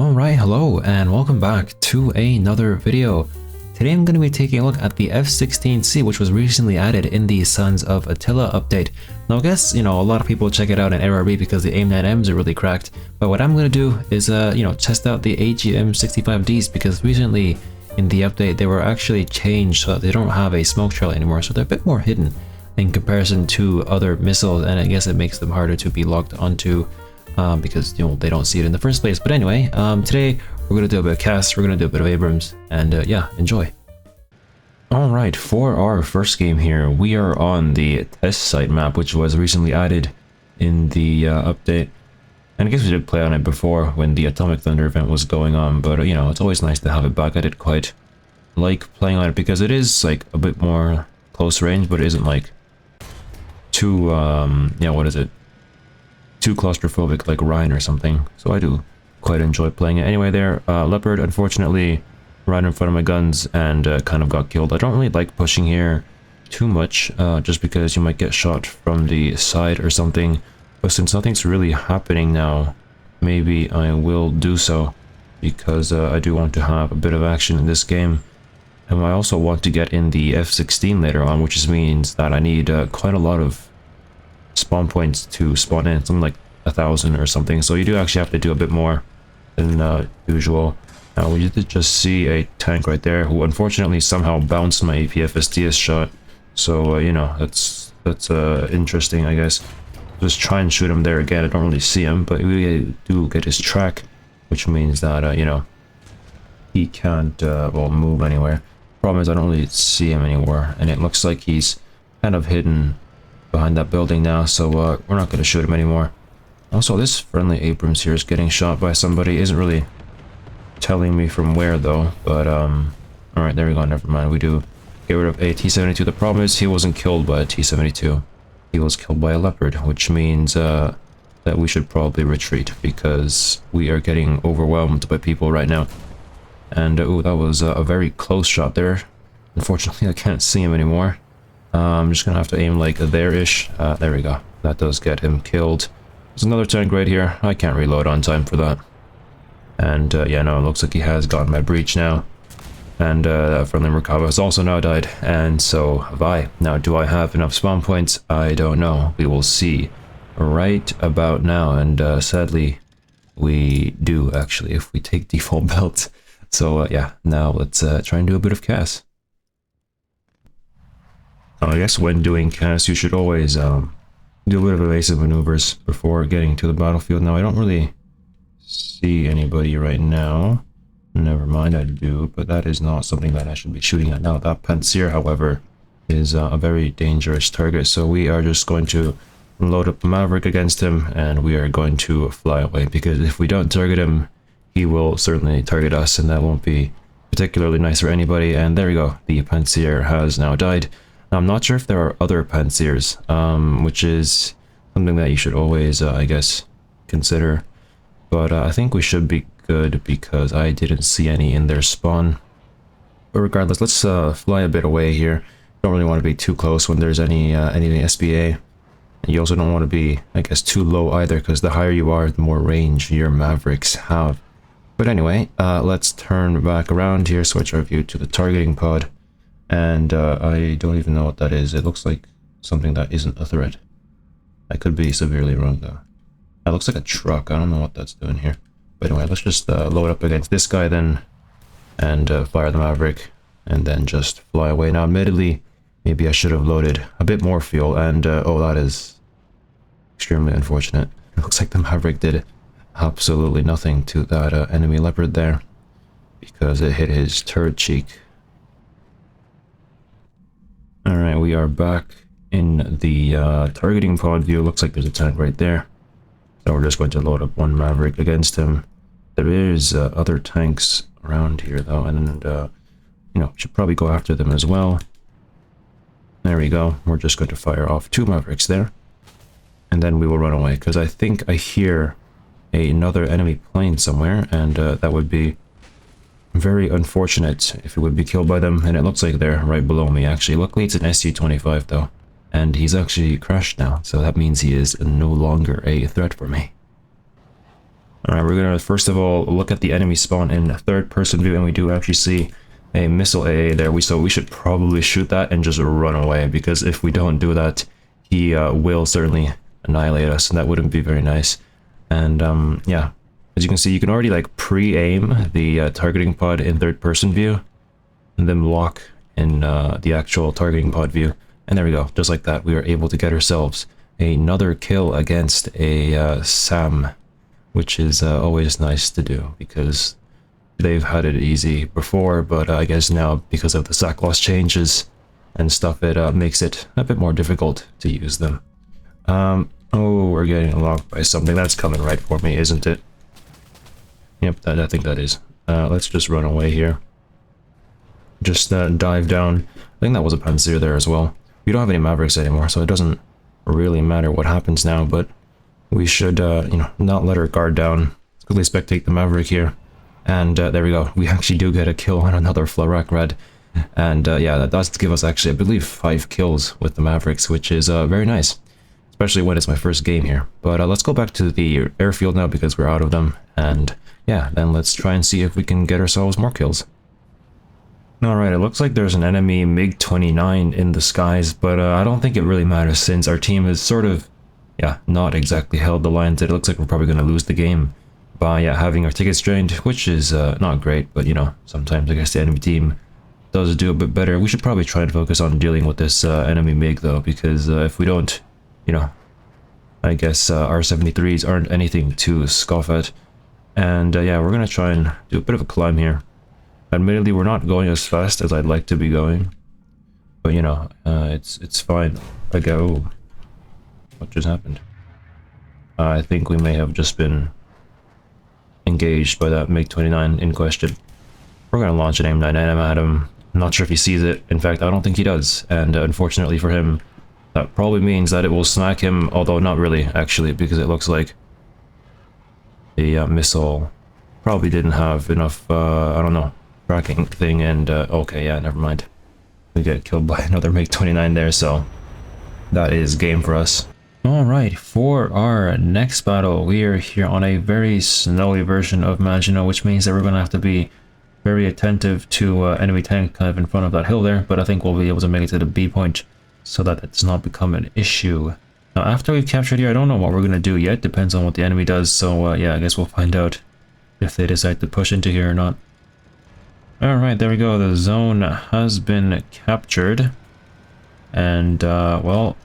Alright, hello and welcome back to another video. Today I'm going to be taking a look at the F-16C, which was recently added in the Sons of Attila update. Now I guess, a lot of people check it out in ARB because the AIM-9Ms are really cracked, but what I'm going to do is, test out the AGM-65Ds because recently in the update they were actually changed so that they don't have a smoke trail anymore, so they're a bit more hidden in comparison to other missiles, and I guess it makes them harder to be locked onto. Because they don't see it in the first place. But anyway, today we're gonna do a bit of CAS, we're gonna do a bit of Abrams, and yeah, enjoy. Alright, for our first game here, we are on the test site map, which was recently added in the update. And I guess we did play on it before when the Atomic Thunder event was going on, but it's always nice to have it back. I did quite like playing on it because it is like a bit more close range, but it isn't like too what is it, too claustrophobic like Ryan or something, so I do quite enjoy playing it. Anyway, there, Leopard unfortunately ran in front of my guns and kind of got killed. I don't really like pushing here too much, just because you might get shot from the side or something, but since nothing's really happening now, maybe I will do so, because I do want to have a bit of action in this game, and I also want to get in the F-16 later on, which means that I need quite a lot of spawn points to spawn in, something like 1,000 or something, so you do actually have to do a bit more than usual. Now we did just see a tank right there who unfortunately somehow bounced my APFSTS shot, so that's interesting, I guess. Just try and shoot him there again. I don't really see him, but we do get his track, which means that he can't move anywhere. Problem is I don't really see him anymore, and it looks like he's kind of hidden behind that building now, so we're not going to shoot him anymore. Also, this friendly Abrams here is getting shot by somebody. Isn't really telling me from where though, but alright, there we go, never mind. We do get rid of a T-72. The problem is he wasn't killed by a T-72. He was killed by a Leopard, which means that we should probably retreat because we are getting overwhelmed by people right now. And ooh, that was a very close shot there. Unfortunately, I can't see him anymore. I'm just gonna have to aim like there-ish. There we go. That does get him killed. There's another tank right here. I can't reload on time for that. And yeah, no, it looks like he has gotten my breach now. And that friendly Merkava has also now died. And so have I. Now, do I have enough spawn points? I don't know. We will see right about now. And sadly, we do actually, if we take default belt. So yeah, now let's try and do a bit of CAS. I guess when doing CAS, you should always do a bit of evasive maneuvers before getting to the battlefield. Now, I don't really see anybody right now. Never mind, I do, but that is not something that I should be shooting at now. That Panzer, however, is a very dangerous target, so we are just going to load up a Maverick against him, and we are going to fly away, because if we don't target him, he will certainly target us, and that won't be particularly nice for anybody. And there we go, the Panzer has now died. I'm not sure if there are other Panzers, which is something that you should always, I guess, consider. But I think we should be good because I didn't see any in their spawn. But regardless, let's fly a bit away here. Don't really want to be too close when there's any SBA. And you also don't want to be, I guess, too low either, because the higher you are, the more range your Mavericks have. But anyway, let's turn back around here, switch our view to the targeting pod. And I don't even know what that is. It looks like something that isn't a threat. I could be severely wrong though. That looks like a truck. I don't know what that's doing here. But anyway, let's just load up against this guy then. And fire the Maverick. And then just fly away. Now admittedly, maybe I should have loaded a bit more fuel. And oh, that is extremely unfortunate. It looks like the Maverick did absolutely nothing to that enemy Leopard there. Because it hit his turret cheek. Alright, we are back in the targeting pod view. Looks like there's a tank right there. So we're just going to load up one Maverick against him. There is other tanks around here though, and should probably go after them as well. There we go. We're just going to fire off two Mavericks there. And then we will run away, because I think I hear another enemy plane somewhere, and that would be very unfortunate if it would be killed by them, and it looks like they're right below me actually. Luckily it's an SU-25 though, and he's actually crashed now, so that means he is no longer a threat for me. Alright, we're gonna first of all look at the enemy spawn in third person view, and we do actually see a missile AA there. So we should probably shoot that and just run away, because if we don't do that, he will certainly annihilate us, and that wouldn't be very nice. And yeah, as you can see, you can already like pre-aim the targeting pod in third person view, and then lock in the actual targeting pod view. And there we go, just like that, we were able to get ourselves another kill against a SAM, which is always nice to do, because they've had it easy before, but I guess now, because of the sack loss changes and stuff, it makes it a bit more difficult to use them. Oh, we're getting locked by something. That's coming right for me, isn't it? Yep, I think that is. Let's just run away here. Just dive down. I think that was a Panzer there as well. We don't have any Mavericks anymore, so it doesn't really matter what happens now, but we should, you know, not let our guard down. Let's quickly spectate the Maverick here. And there we go. We actually do get a kill on another Flarak Red. And yeah, that does give us actually, I believe, 5 kills with the Mavericks, which is very nice. Especially when it's my first game here. But let's go back to the airfield now, because we're out of them. And yeah, then let's try and see if we can get ourselves more kills. Alright, it looks like there's an enemy MiG-29 in the skies, but I don't think it really matters, since our team is sort of, yeah, not exactly held the lines. It looks like we're probably going to lose the game by having our tickets drained, which is not great, but you know, sometimes I guess the enemy team does do a bit better. We should probably try and focus on dealing with this enemy MiG though, because if we don't, you know, I guess R-73s aren't anything to scoff at. And yeah, we're going to try and do a bit of a climb here. Admittedly, we're not going as fast as I'd like to be going, but you know, it's fine. I go. What just happened? I think we may have just been engaged by that MiG-29 in question. We're gonna launch an AIM-9M at him. I'm not sure if he sees it. In fact, I don't think he does. And unfortunately for him, that probably means that it will smack him. Although not really, actually, because it looks like the missile probably didn't have enough. I don't know. Tracking thing, and okay, yeah, never mind. We get killed by another MiG-29 there, so that is game for us. Alright, for our next battle, we are here on a very snowy version of Maginot, which means that we're going to have to be very attentive to enemy tank kind of in front of that hill there, but I think we'll be able to make it to the B point so that it does not become an issue. Now, after we've captured here, I don't know what we're going to do yet, depends on what the enemy does, so yeah, I guess we'll find out if they decide to push into here or not. Alright, there we go. The zone has been captured. And, well,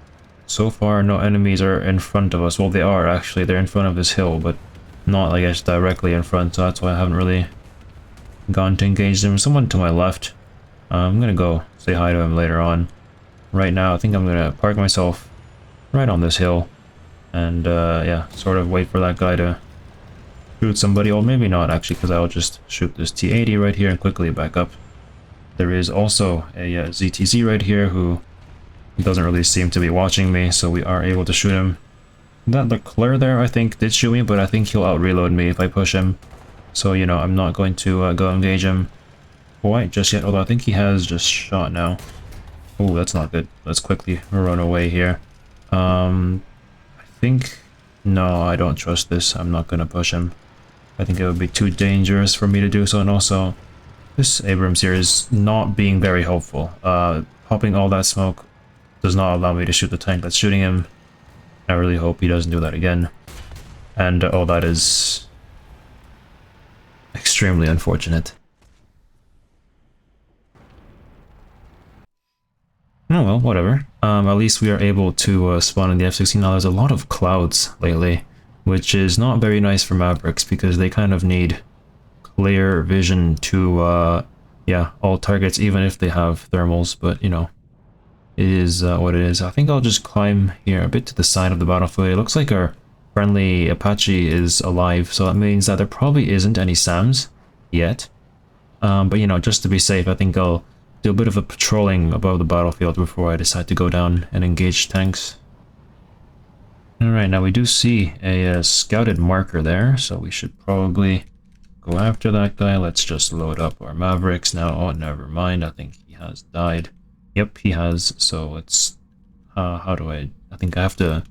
so far no enemies are in front of us. Well, they are actually. They're in front of this hill, but not, I guess, directly in front. So that's why I haven't really gone to engage them. Someone to my left. I'm gonna go say hi to him later on. Right now, I think I'm gonna park myself right on this hill. And, yeah, sort of wait for that guy to shoot somebody, or maybe not actually, because I'll just shoot this T-80 right here and quickly back up. There is also a ZTZ right here who doesn't really seem to be watching me, so we are able to shoot him. That Leclerc there, I think, did shoot me, but I think he'll out-reload me if I push him. So, you know, I'm not going to go engage him quite just yet, although I think he has just shot now. Oh, that's not good. Let's quickly run away here. I think... No, I don't trust this. I'm not going to push him. I think it would be too dangerous for me to do so, and also this Abrams here is not being very helpful. Popping all that smoke does not allow me to shoot the tank that's shooting him. I really hope he doesn't do that again. And oh, that is extremely unfortunate. Oh well, whatever. At least we are able to spawn in the F-16. Now there's a lot of clouds lately, which is not very nice for Mavericks, because they kind of need clear vision to, yeah, all targets, even if they have thermals, but, you know, it is what it is. I think I'll just climb here a bit to the side of the battlefield. It looks like our friendly Apache is alive, so that means that there probably isn't any SAMs yet. But, you know, just to be safe, I think I'll do a bit of a patrolling above the battlefield before I decide to go down and engage tanks. Alright, now we do see a scouted marker there, so we should probably go after that guy. Let's just load up our Mavericks now. Oh, never mind, I think he has died. Yep, he has, so let's... how do I think I have to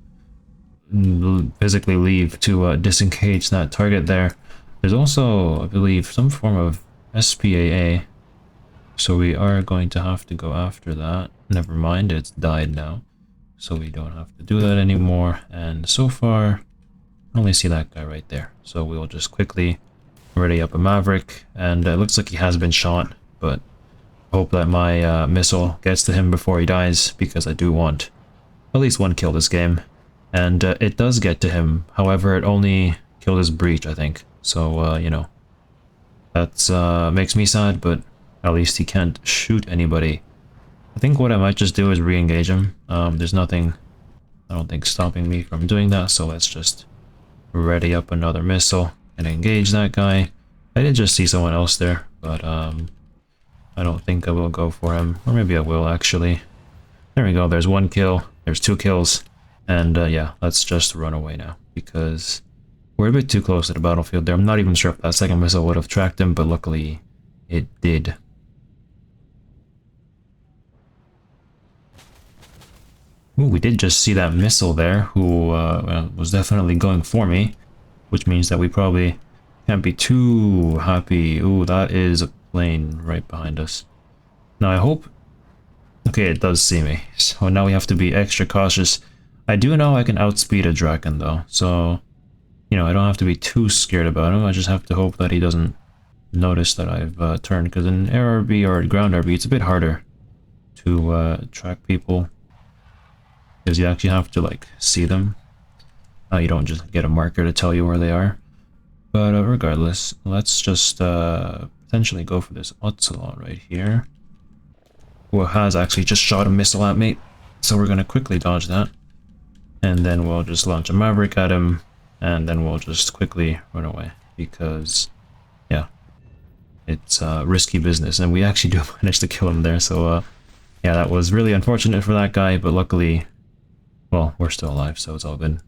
physically leave to disengage that target there. There's also, I believe, some form of SPAA, so we are going to have to go after that. Never mind, it's died now, so we don't have to do that anymore. And so far, I only see that guy right there, so we'll just quickly ready up a Maverick, and it looks like he has been shot, but hope that my missile gets to him before he dies, because I do want at least one kill this game. And it does get to him, however it only killed his breach, I think. So, you know, that makes me sad, but at least he can't shoot anybody. I think what I might just do is re-engage him. There's nothing, I don't think, stopping me from doing that, so let's just ready up another missile and engage that guy. I did just see someone else there, but I don't think I will go for him. Or maybe I will, actually. There we go, there's one kill, there's 2 kills. And yeah, let's just run away now, because we're a bit too close to the battlefield there. I'm not even sure if that second missile would have tracked him, but luckily it did. Ooh, we did just see that missile there, who was definitely going for me, which means that we probably can't be too happy. Ooh, that is a plane right behind us. Now I hope... Okay, it does see me, so now we have to be extra cautious. I do know I can outspeed a Draken though, so, you know, I don't have to be too scared about him. I just have to hope that he doesn't notice that I've turned, because in air RB or ground RB, it's a bit harder to track people, because you actually have to, like, see them. You don't just get a marker to tell you where they are. But regardless, let's just potentially go for this attila right here, who has actually just shot a missile at me, so we're going to quickly dodge that. And then we'll just launch a Maverick at him, and then we'll just quickly run away, because, yeah, it's risky business, and we actually do manage to kill him there, so, yeah, that was really unfortunate for that guy, but luckily, well, we're still alive, so it's all good.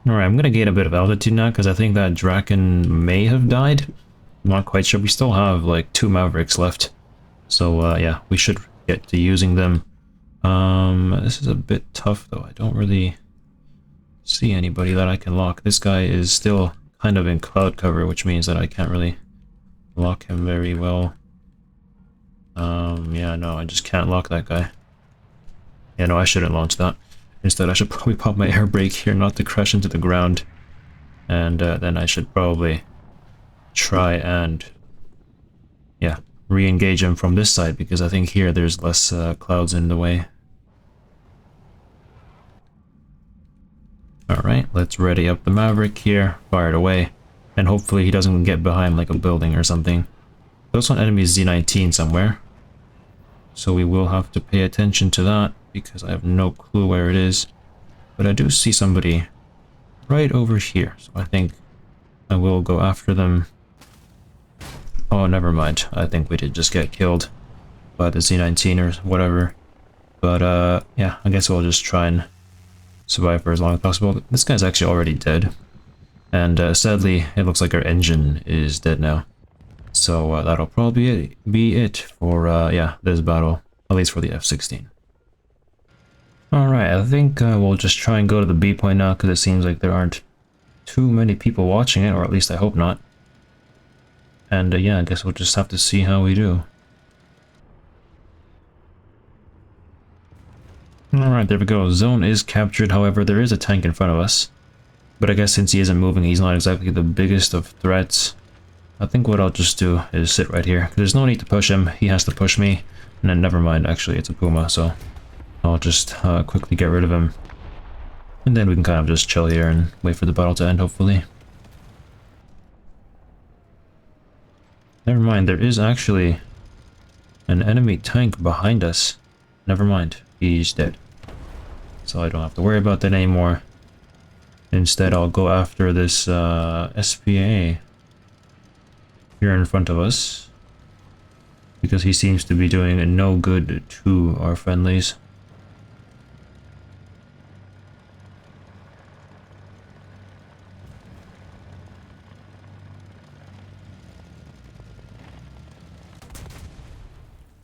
Alright, I'm gonna gain a bit of altitude now, because I think that Draken may have died. I'm not quite sure, we still have, like, 2 Mavericks left, so, yeah, we should get to using them. This is a bit tough though. I don't really see anybody that I can lock. This guy is still kind of in cloud cover, which means that I can't really lock him very well. Yeah, no, I just can't lock that guy. Yeah, no, I shouldn't launch that. Instead, I should probably pop my air brake here not to crash into the ground. And then I should probably try and, yeah, re-engage him from this side, because I think here there's less clouds in the way. Alright, let's ready up the Maverick here, fire it away, and hopefully he doesn't get behind like a building or something. There's an enemy Z-19 somewhere, so we will have to pay attention to that, because I have no clue where it is. But I do see somebody right over here, so I think I will go after them. Oh, never mind. I think we did just get killed by the Z-19 or whatever. But, yeah, I guess we'll just try and survive for as long as possible. This guy's actually already dead. And, sadly, it looks like our engine is dead now. So, that'll probably be it for, yeah, this battle. At least for the F-16. Alright, I think we'll just try and go to the B point now, because it seems like there aren't too many people watching it, or at least I hope not. And yeah, I guess we'll just have to see how we do. Alright, there we go. Zone is captured, however, there is a tank in front of us. But I guess since he isn't moving, he's not exactly the biggest of threats. I think what I'll just do is sit right here. There's no need to push him, he has to push me. And then never mind, actually, it's a Puma, so I'll just quickly get rid of him. And then we can kind of just chill here and wait for the battle to end, hopefully. Never mind, there is actually an enemy tank behind us. Never mind, he's dead. So I don't have to worry about that anymore. Instead, I'll go after this SPA here in front of us, because he seems to be doing no good to our friendlies.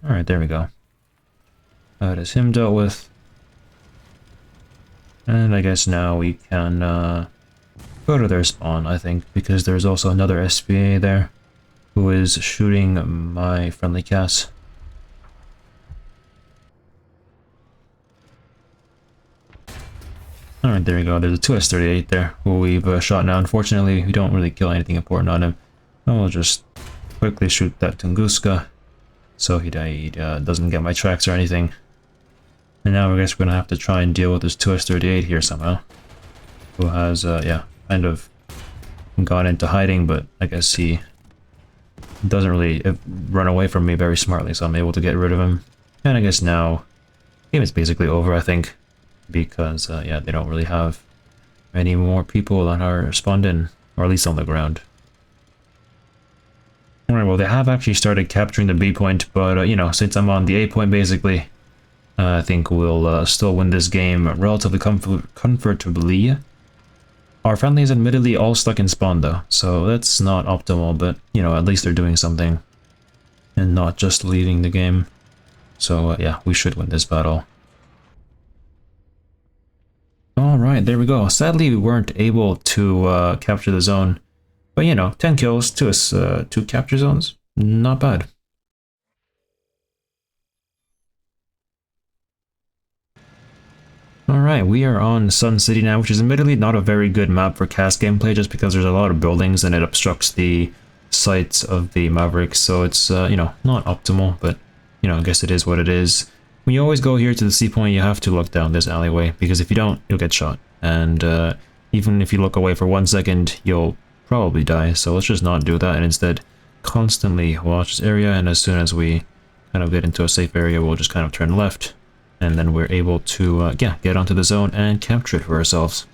Alright, there we go. That is him dealt with. And I guess now we can go to their spawn, I think, because there's also another SPA there who is shooting my friendly CAS. Alright, there we go. There's a 2S38 there who we've shot now. Unfortunately, we don't really kill anything important on him. And we'll just quickly shoot that Tunguska so he doesn't get my tracks or anything. And now I guess we're gonna have to try and deal with this 2S38 here somehow, who has, yeah, kind of gone into hiding, but I guess he doesn't really run away from me very smartly, so I'm able to get rid of him. And I guess now, game is basically over, I think, because, yeah, they don't really have any more people that are spawned in, or at least on the ground. Alright, well, they have actually started capturing the B point, but, you know, since I'm on the A point, basically, I think we'll still win this game relatively comfortably. Our friendly is admittedly all stuck in spawn though, so that's not optimal, but, you know, at least they're doing something and not just leaving the game. So, yeah, we should win this battle. Alright, there we go. Sadly, we weren't able to capture the zone, but, you know, 10 kills, 2 capture zones, not bad. Alright, we are on Sun City now, which is admittedly not a very good map for CAS gameplay just because there's a lot of buildings and it obstructs the sights of the Maverick, so it's, you know, not optimal, but, you know, I guess it is what it is. When you always go here to the C point, you have to look down this alleyway, because if you don't, you'll get shot. And even if you look away for 1 second, you'll probably die, so let's just not do that and instead constantly watch this area, and as soon as we kind of get into a safe area, we'll just kind of turn left. And then we're able to, yeah, get onto the zone and capture it for ourselves.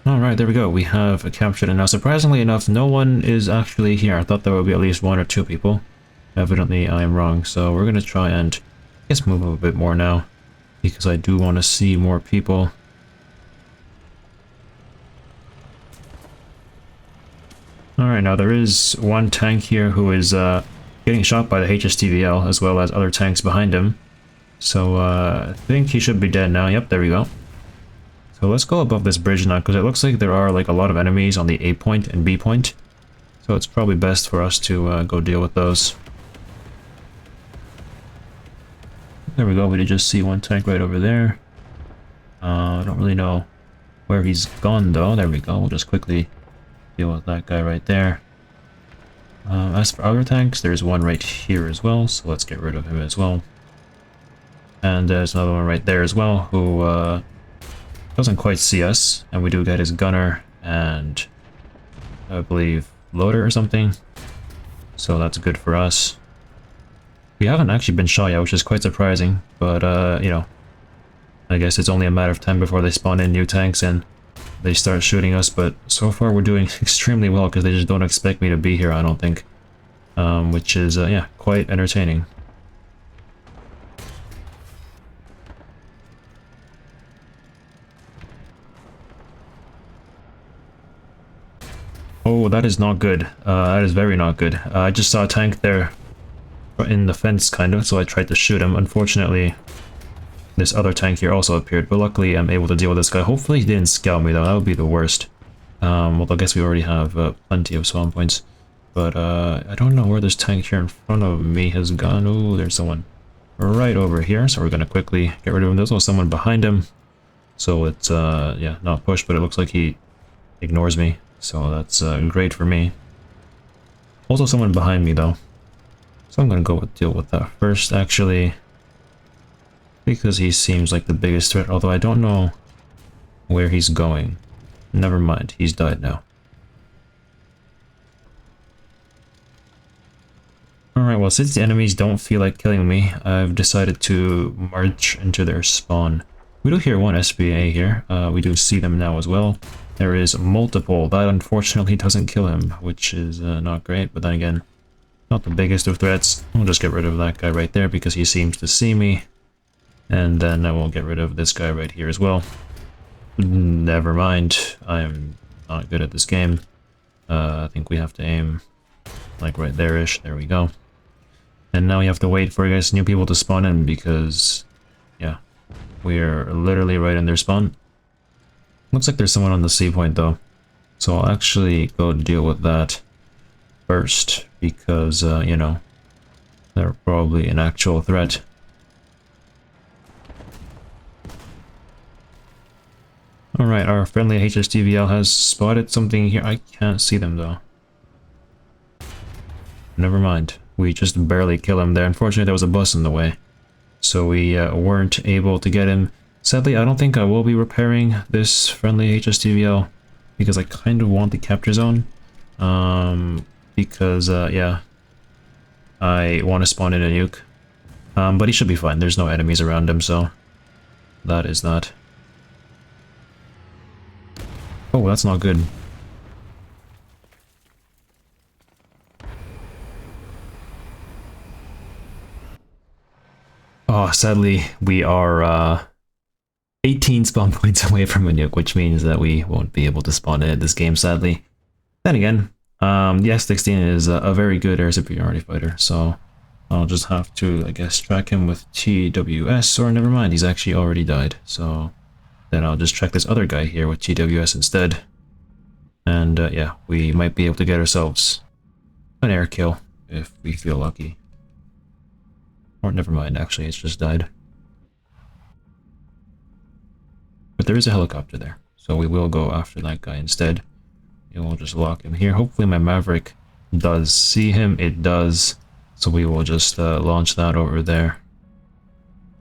Alright, there we go. We have captured it. Now, surprisingly enough, no one is actually here. I thought there would be at least 1 or 2 people. Evidently, I am wrong. So we're going to try and, I guess, move up a bit more now, because I do want to see more people. Alright, now there is one tank here who is, getting shot by the HSTVL, as well as other tanks behind him. So, I think he should be dead now. Yep, there we go. So let's go above this bridge now, because it looks like there are, like, a lot of enemies on the A point and B point. So it's probably best for us to go deal with those. There we go, we did just see one tank right over there. I don't really know where he's gone, though. There we go, we'll just quickly deal with that guy right there. As for other tanks, there's one right here as well, so let's get rid of him as well. And there's another one right there as well, who doesn't quite see us, and we do get his gunner and I believe loader or something, so that's good for us. We haven't actually been shot yet, which is quite surprising, but you know, I guess it's only a matter of time before they spawn in new tanks and they start shooting us, but so far we're doing extremely well because they just don't expect me to be here, I don't think. Which is, yeah, quite entertaining. Oh, that is not good. That is very not good. I just saw a tank there in the fence, kind of, so I tried to shoot him. Unfortunately, this other tank here also appeared, but luckily I'm able to deal with this guy. Hopefully he didn't scout me, though. That would be the worst. Well, I guess we already have plenty of spawn points. But I don't know where this tank here in front of me has gone. Oh, there's someone right over here, so we're going to quickly get rid of him. There's also someone behind him, so it's, yeah, not pushed, but it looks like he ignores me. So that's great for me. Also someone behind me though. So I'm gonna go deal with that first actually. Because he seems like the biggest threat, although I don't know where he's going. Never mind, he's died now. Alright, well since the enemies don't feel like killing me, I've decided to march into their spawn. We do hear one SPA here, we do see them now as well. There is multiple. That unfortunately doesn't kill him, which is not great, but then again, not the biggest of threats. We'll just get rid of that guy right there because he seems to see me. And then I will get rid of this guy right here as well. Never mind, I'm not good at this game. I think we have to aim like right there-ish. There we go. And now we have to wait for, I guess, new people to spawn in because, yeah, We're literally right in their spawn. Looks like there's someone on the C point though. So I'll actually go deal with that first because, you know, they're probably an actual threat. Alright, our friendly HSTVL has spotted something here. I can't see them though. Never mind. We just barely kill him there. Unfortunately, there was a bus in the way. So we weren't able to get him. Sadly, I don't think I will be repairing this friendly HSTVL because I kind of want the capture zone. Because, yeah, I want to spawn in a nuke. But he should be fine. There's no enemies around him, so that is that. Oh, that's not good. Oh, sadly, we are 18 spawn points away from a nuke, which means that we won't be able to spawn in this game, sadly. Then again, the F-16 is a very good air superiority fighter, so I'll just have to, I guess, track him with TWS, or never mind, he's actually already died, so then I'll just track this other guy here with TWS instead. And yeah, we might be able to get ourselves an air kill if we feel lucky. Or never mind, actually, it's just died. But there is a helicopter there, so we will go after that guy instead. And we'll just lock him here. Hopefully my Maverick does see him. It does. So we will just launch that over there.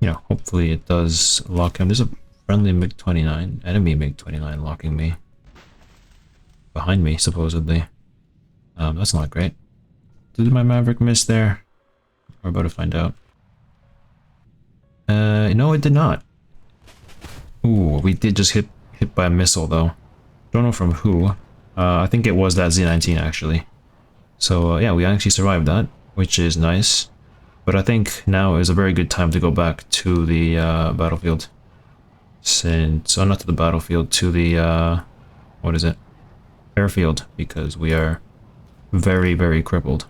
You know, hopefully it does lock him. There's a friendly MiG-29, enemy MiG-29 locking me. Behind me, supposedly. That's not great. Did my Maverick miss there? We're about to find out. No, it did not. Ooh, we did just hit by a missile though. Don't know from who. I think it was that Z-19 actually. So yeah, we actually survived that, which is nice. But I think now is a very good time to go back to the battlefield. Since, oh, not to the battlefield, to the what is it? Airfield, because we are very, very crippled.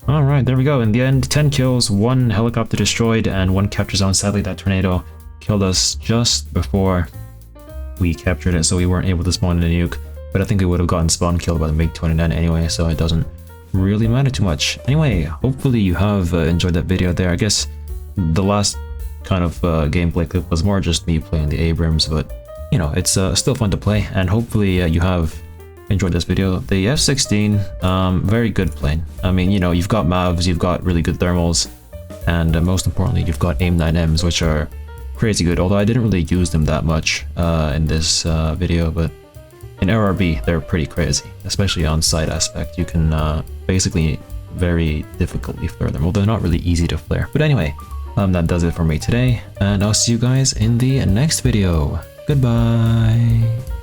Alright, there we go. In the end, 10 kills, 1 helicopter destroyed, and 1 capture zone. Sadly, that tornado killed us just before we captured it, so we weren't able to spawn in a nuke. But I think we would have gotten spawn killed by the MiG-29 anyway, so it doesn't really matter too much. Anyway, hopefully you have enjoyed that video there. I guess the last kind of gameplay clip was more just me playing the Abrams, but you know, it's still fun to play, and hopefully you have enjoyed this video. The F-16, very good plane. I mean, you know, you've got MAVs, you've got really good thermals, and most importantly, you've got AIM-9Ms, which are crazy good, although I didn't really use them that much in this video, but in RRB, they're pretty crazy, especially on side aspect. You can basically very difficultly flare them. Well, they're not really easy to flare. But anyway, that does it for me today, and I'll see you guys in the next video. Goodbye!